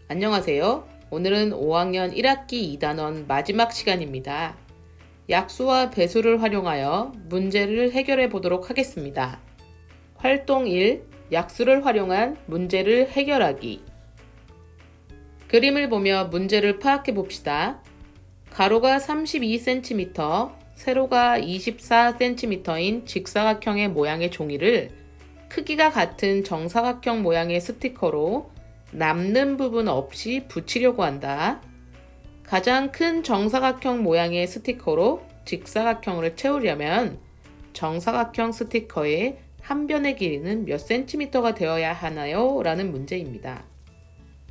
안녕하세요. 오늘은 5학년 1학기 2단원 마지막 시간입니다. 약수와 배수를 활용하여 문제를 해결해 보도록 하겠습니다. 활동 1. 약수를 활용한 문제를 해결하기. 그림을 보며 문제를 파악해 봅시다. 가로가 32cm, 세로가 24cm인 직사각형의 모양의 종이를 크기가 같은 정사각형 모양의 스티커로 남는 부분 없이 붙이려고 한다. 가장 큰 정사각형 모양의 스티커로 직사각형을 채우려면 정사각형 스티커의 한 변의 길이는 몇 cm가 되어야 하나요? 라는 문제입니다.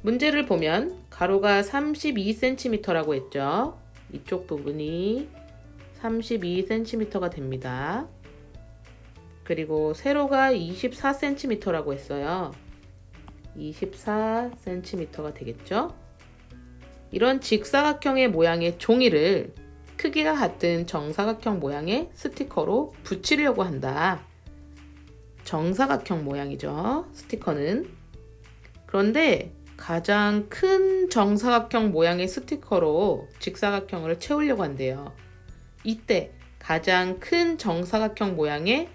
문제를 보면 가로가 32cm라고 했죠. 이쪽 부분이 32cm가 됩니다. 그리고 세로가 24cm라고 했어요. 24cm가 되겠죠? 이런 직사각형의 모양의 종이를 크기가 같은 정사각형 모양의 스티커로 붙이려고 한다. 정사각형 모양이죠, 스티커는. 그런데 가장 큰 정사각형 모양의 스티커로 직사각형을 채우려고 한대요. 이때 가장 큰 정사각형 모양의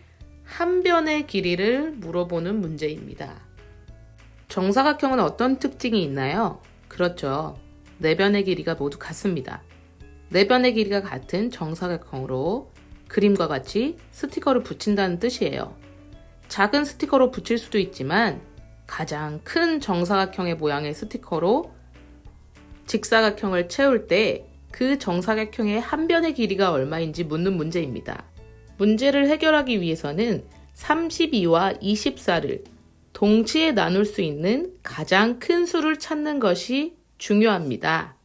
한 변의 길이를 물어보는 문제입니다. 정사각형은 어떤 특징이 있나요? 그렇죠. 네 변의 길이가 모두 같습니다. 네 변의 길이가 같은 정사각형으로 그림과 같이 스티커를 붙인다는 뜻이에요. 작은 스티커로 붙일 수도 있지만 가장 큰 정사각형의 모양의 스티커로 직사각형을 채울 때 그 정사각형의 한 변의 길이가 얼마인지 묻는 문제입니다. 문제를 해결하기 위해서는 32와 24를 동시에 나눌 수 있는 가장 큰 수를 찾는 것이 중요합니다.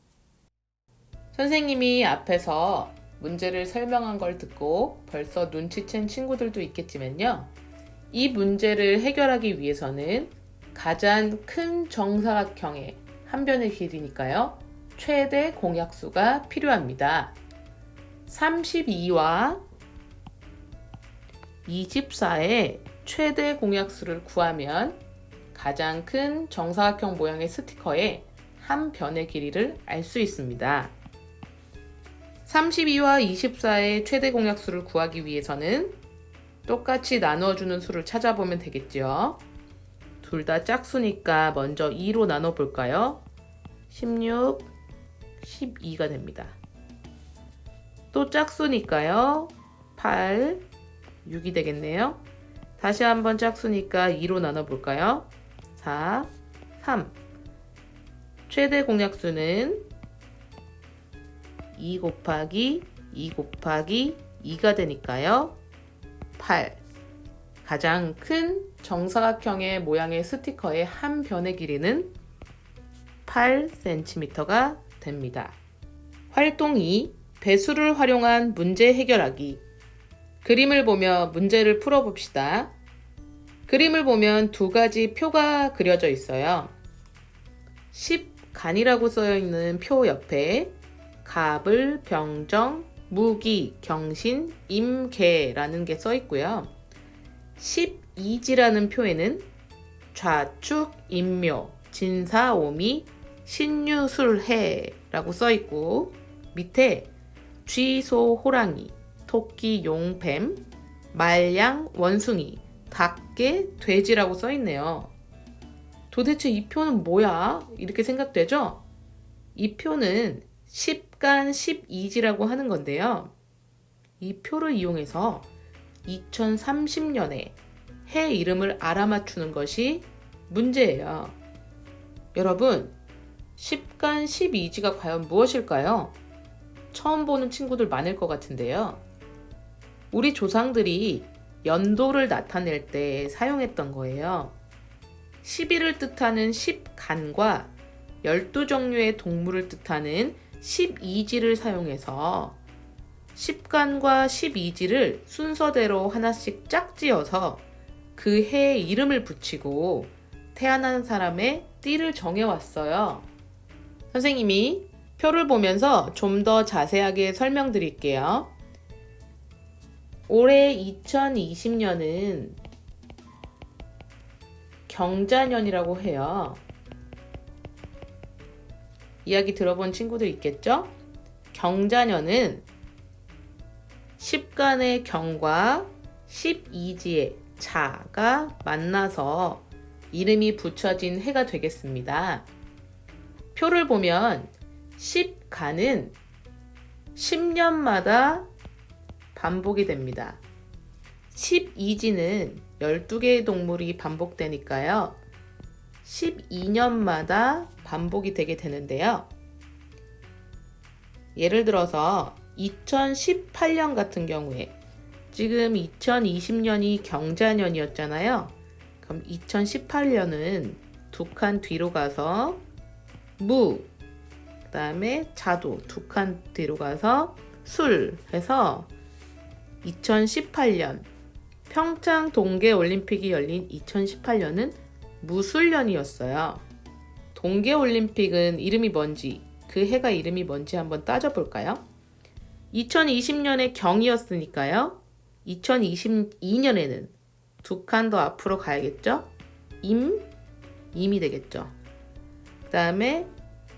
선생님이 앞에서 문제를 설명한 걸 듣고 벌써 눈치챈 친구들도 있겠지만요. 이 문제를 해결하기 위해서는 가장 큰 정사각형의 한 변의 길이니까요. 최대 공약수가 필요합니다. 32와 24의 최대 공약수를 구하면 가장 큰 정사각형 모양의 스티커의 한 변의 길이를 알 수 있습니다. 32와 24의 최대 공약수를 구하기 위해서는 똑같이 나눠주는 수를 찾아보면 되겠죠. 둘 다 짝수니까 먼저 2로 나눠볼까요? 16, 12가 됩니다. 또 짝수니까요. 8, 6이 되겠네요. 다시 한번 짝수니까 2로 나눠볼까요? 4, 3. 최대 공약수는 2 곱하기 2 곱하기 2가 되니까요. 8. 가장 큰 정사각형의 모양의 스티커의 한 변의 길이는 8cm가 됩니다. 활동 2. 배수를 활용한 문제 해결하기. 그림을 보며 문제를 풀어봅시다. 그림을 보면 두 가지 표가 그려져 있어요. 10간이라고 써있는 표 옆에 갑을, 병정, 무기, 경신, 임계라는 게 써있고요. 12지라는 표에는 좌축, 인묘, 진사오미, 신유술해라고 써있고 밑에 쥐소, 호랑이, 토끼, 용, 뱀, 말양, 원숭이, 닭개, 돼지라고 써있네요. 도대체 이 표는 뭐야? 이렇게 생각되죠? 이 표는 10간 12지라고 하는 건데요. 이 표를 이용해서 2030년에 해 이름을 알아맞추는 것이 문제예요. 여러분, 10간 12지가 과연 무엇일까요? 처음 보는 친구들 많을 것 같은데요. 우리 조상들이 연도를 나타낼 때 사용했던 거예요. 10일을 뜻하는 10간과 12종류의 동물을 뜻하는 12지를 사용해서 10간과 12지를 순서대로 하나씩 짝지어서 그 해의 이름을 붙이고 태어난 사람의 띠를 정해왔어요. 선생님이 표를 보면서 좀 더 자세하게 설명드릴게요. 올해 2020년은 경자년이라고 해요. 이야기 들어본 친구들 있겠죠? 경자년은 10간의 경과 12지의 자가 만나서 이름이 붙여진 해가 되겠습니다. 표를 보면 10간은 10년마다 반복이 됩니다. 12지는 12개의 동물이 반복되니까요. 12년마다 반복이 되게 되는데요. 예를 들어서 2018년 같은 경우에 지금 2020년이 경자년이었잖아요. 그럼 2018년은 두 칸 뒤로 가서 무, 그 다음에 자도 두 칸 뒤로 가서 술 해서 2018년 평창 동계올림픽이 열린 2018년은 무술년이었어요. 동계올림픽은 이름이 뭔지, 그 해가 이름이 뭔지 한번 따져볼까요? 2020년에 경이었으니까요. 2022년에는 두 칸 더 앞으로 가야겠죠? 임이 되겠죠. 그 다음에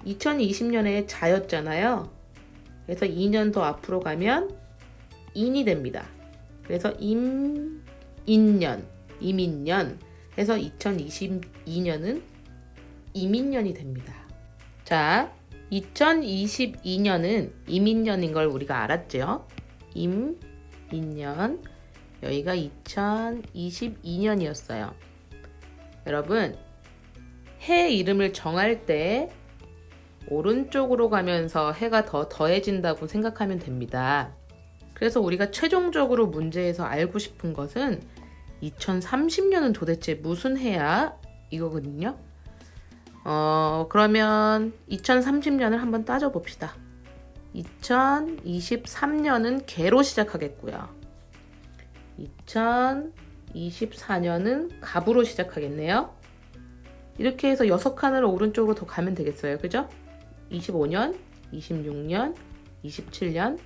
2020년에 자였잖아요. 그래서 2년 더 앞으로 가면 인이 됩니다. 그래서 임인년 해서 2022년은 이민년이 됩니다. 자, 2022년은 이민년인 걸 우리가 알았죠? 임인년. 여기가 2022년이었어요. 여러분, 해 이름을 정할 때 오른쪽으로 가면서 해가 더 더해진다고 생각하면 됩니다. 그래서 우리가 최종적으로 문제에서 알고 싶은 것은 2030년은 도대체 무슨 해야? 이거거든요. 그러면 2030년을 한번 따져봅시다. 2023년은 개로 시작하겠고요. 2024년은 갑으로 시작하겠네요. 이렇게 해서 6칸을 오른쪽으로 더 가면 되겠어요. 그죠? 25년, 26년, 27년,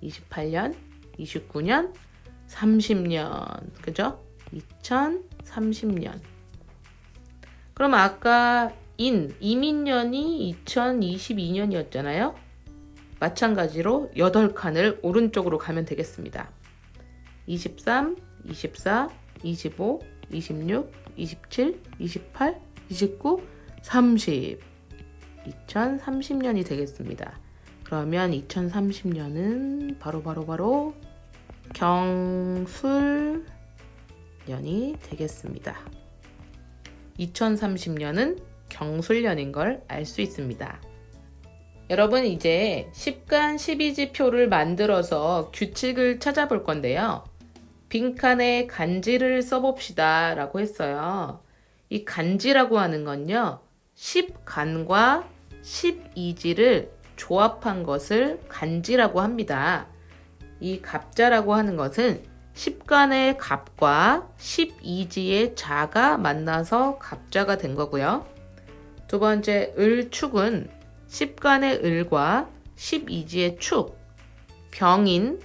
28년, 29년, 30년. 그죠? 2030년. 그럼 아까 이민년이 2022년이었잖아요. 마찬가지로 8칸을 오른쪽으로 가면 되겠습니다. 23, 24, 25, 26, 27, 28, 29, 30. 2030년이 되겠습니다. 그러면 2030년은 바로 경술년이 되겠습니다. 2030년은 경술년인 걸 알 수 있습니다. 여러분, 이제 10간 12지 표를 만들어서 규칙을 찾아볼 건데요. 빈칸에 간지를 써봅시다 라고 했어요. 이 간지라고 하는 건요, 10간과 12지를 조합한 것을 간지라고 합니다. 이 갑자라고 하는 것은 10간의 갑과 12지의 자가 만나서 갑자가 된 거고요. 두 번째 을축은 10간의 을과 12지의 축, 병인,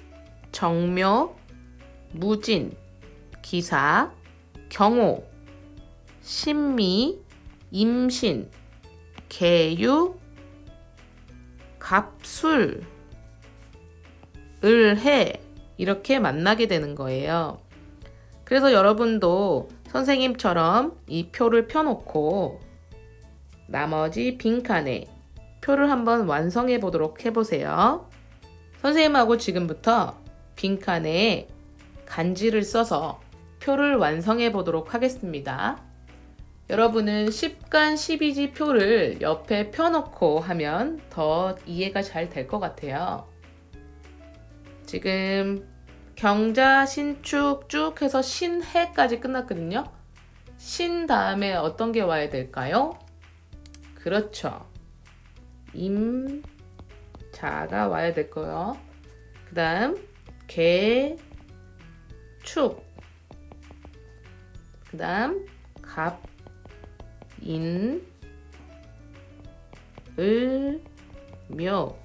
정묘, 무진, 기사, 경호, 신미, 임신, 계유, 갑술, 을해 이렇게 만나게 되는 거예요. 그래서 여러분도 선생님처럼 이 표를 펴놓고 나머지 빈칸에 표를 한번 완성해 보도록 해보세요. 선생님하고 지금부터 빈칸에 간지를 써서 표를 완성해 보도록 하겠습니다. 여러분은 10간 12지 표를 옆에 펴놓고 하면 더 이해가 잘 될 것 같아요. 지금 경자, 신축 쭉 해서 신해까지 끝났거든요. 신 다음에 어떤 게 와야 될까요? 그렇죠. 임자가 와야 될 거예요. 그 다음 개, 축, 그 다음 갑, 인, 을, 묘.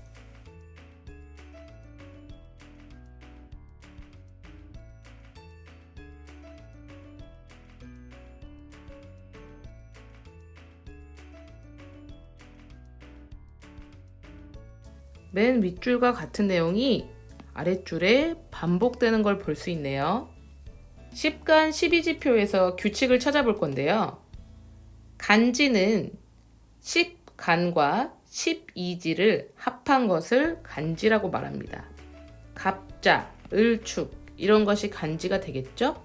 맨 윗줄과 같은 내용이 아랫줄에 반복되는 걸 볼 수 있네요. 10간 12지표에서 규칙을 찾아볼 건데요. 간지는 10간과 12지를 합한 것을 간지라고 말합니다. 갑자, 을축 이런 것이 간지가 되겠죠?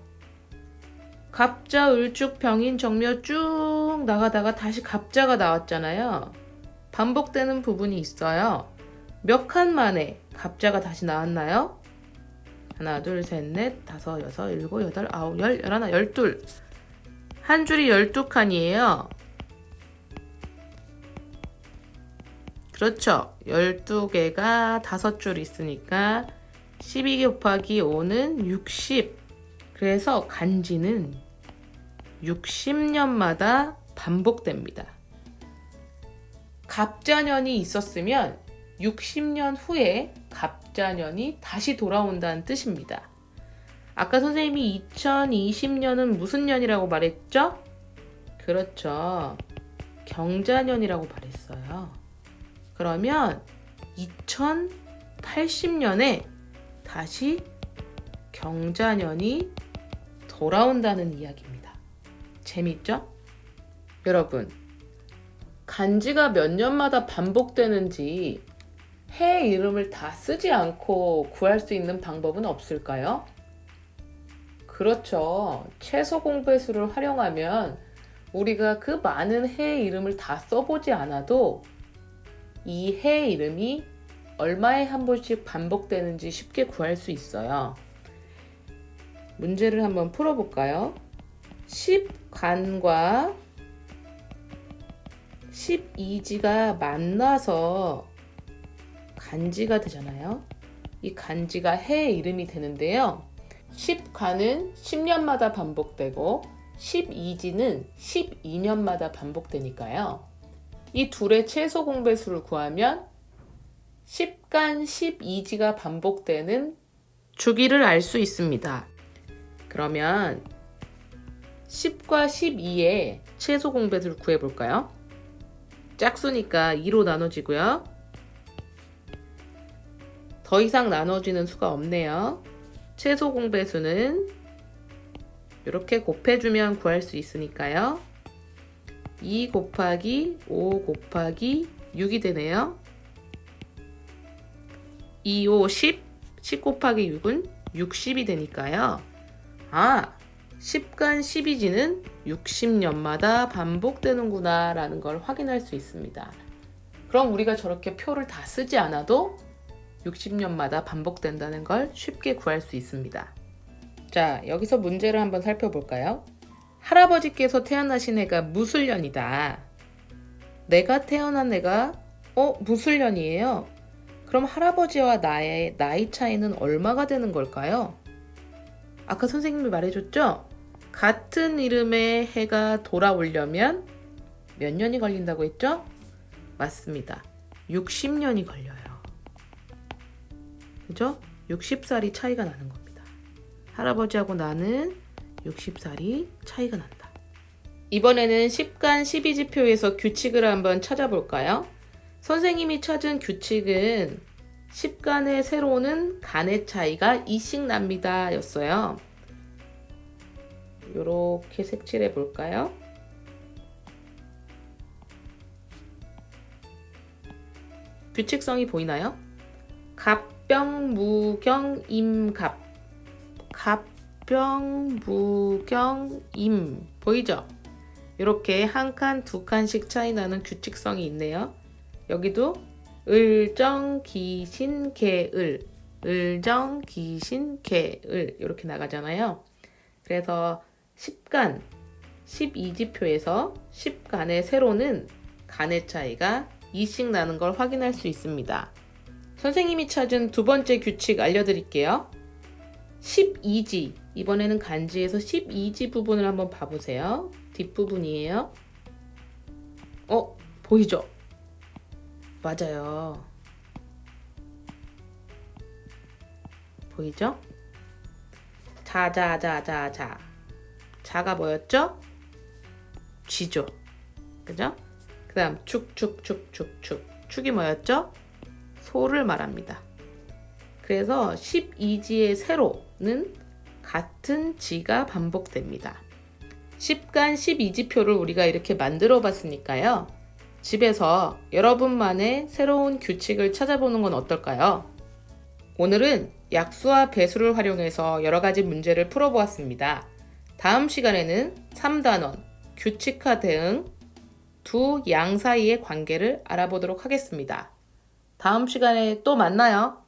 갑자, 을축, 병인, 정묘 쭉 나가다가 다시 갑자가 나왔잖아요. 반복되는 부분이 있어요. 몇 칸 만에 갑자가 다시 나왔나요? 하나, 둘, 셋, 넷, 다섯, 여섯, 일곱, 여덟, 아홉, 열, 열하나, 열둘. 한 줄이 12칸이에요. 그렇죠. 12개가 5줄 있으니까 12 곱하기 5는 60. 그래서 간지는 60년마다 반복됩니다. 갑자년이 있었으면 60년 후에 갑자년이 다시 돌아온다는 뜻입니다. 아까 선생님이 2020년은 무슨 년이라고 말했죠? 그렇죠. 경자년이라고 말했어요. 그러면 2080년에 다시 경자년이 돌아온다는 이야기입니다. 재밌죠? 여러분, 간지가 몇 년마다 반복되는지 해 이름을 다 쓰지 않고 구할 수 있는 방법은 없을까요? 그렇죠. 최소 공배수를 활용하면 우리가 그 많은 해의 이름을 다 써보지 않아도 이 해의 이름이 얼마에 한 번씩 반복되는지 쉽게 구할 수 있어요. 문제를 한번 풀어볼까요? 10간과 12지가 만나서 간지가 되잖아요. 이 간지가 해의 이름이 되는데요. 10간은 10년마다 반복되고 12지는 12년마다 반복되니까요. 이 둘의 최소 공배수를 구하면 10간 12지가 반복되는 주기를 알 수 있습니다. 그러면 10과 12의 최소 공배수를 구해볼까요? 짝수니까 2로 나눠지고요. 더 이상 나눠지는 수가 없네요. 최소 공배수는 이렇게 곱해주면 구할 수 있으니까요. 2 곱하기 5 곱하기 6이 되네요. 2, 5, 10, 10 곱하기 6은 60이 되니까요. 10간 12지는 60년마다 반복되는구나 라는 걸 확인할 수 있습니다. 그럼 우리가 저렇게 표를 다 쓰지 않아도 60년마다 반복된다는 걸 쉽게 구할 수 있습니다. 자, 여기서 문제를 한번 살펴볼까요? 할아버지께서 태어나신 해가 무술년이다. 내가 태어난 해가 무술년이에요. 그럼 할아버지와 나의 나이 차이는 얼마가 되는 걸까요? 아까 선생님이 말해줬죠? 같은 이름의 해가 돌아오려면 몇 년이 걸린다고 했죠? 맞습니다. 60년이 걸려요. 그죠? 60살이 차이가 나는 겁니다. 할아버지하고 나는 60살이 차이가 난다. 이번에는 10간 12지표에서 규칙을 한번 찾아볼까요? 선생님이 찾은 규칙은 10간의 세로는 간의 차이가 2씩 납니다 였어요. 이렇게 색칠해 볼까요? 규칙성이 보이나요? 갑병무경임갑 갑병무경임 보이죠? 이렇게 한 칸, 두 칸씩 차이 나는 규칙성이 있네요. 여기도 을정기신개을 을정기신개을 이렇게 나가잖아요. 그래서 10간 12지표에서 10간의 세로는 간의 차이가 2씩 나는 걸 확인할 수 있습니다. 선생님이 찾은 두 번째 규칙 알려드릴게요. 12지, 이번에는 간지에서 12지 부분을 한번 봐보세요. 뒷부분이에요. 보이죠? 맞아요. 보이죠? 자자자자자. 자가 뭐였죠? 쥐죠. 그죠? 그 다음 축축축축축. 축이 뭐였죠? 소를 말합니다. 그래서 12지의 세로는 같은 지가 반복됩니다. 10간 12지표를 우리가 이렇게 만들어 봤으니까요. 집에서 여러분만의 새로운 규칙을 찾아보는 건 어떨까요? 오늘은 약수와 배수를 활용해서 여러 가지 문제를 풀어보았습니다. 다음 시간에는 3단원, 규칙화 대응, 두 양 사이의 관계를 알아보도록 하겠습니다. 다음 시간에 또 만나요.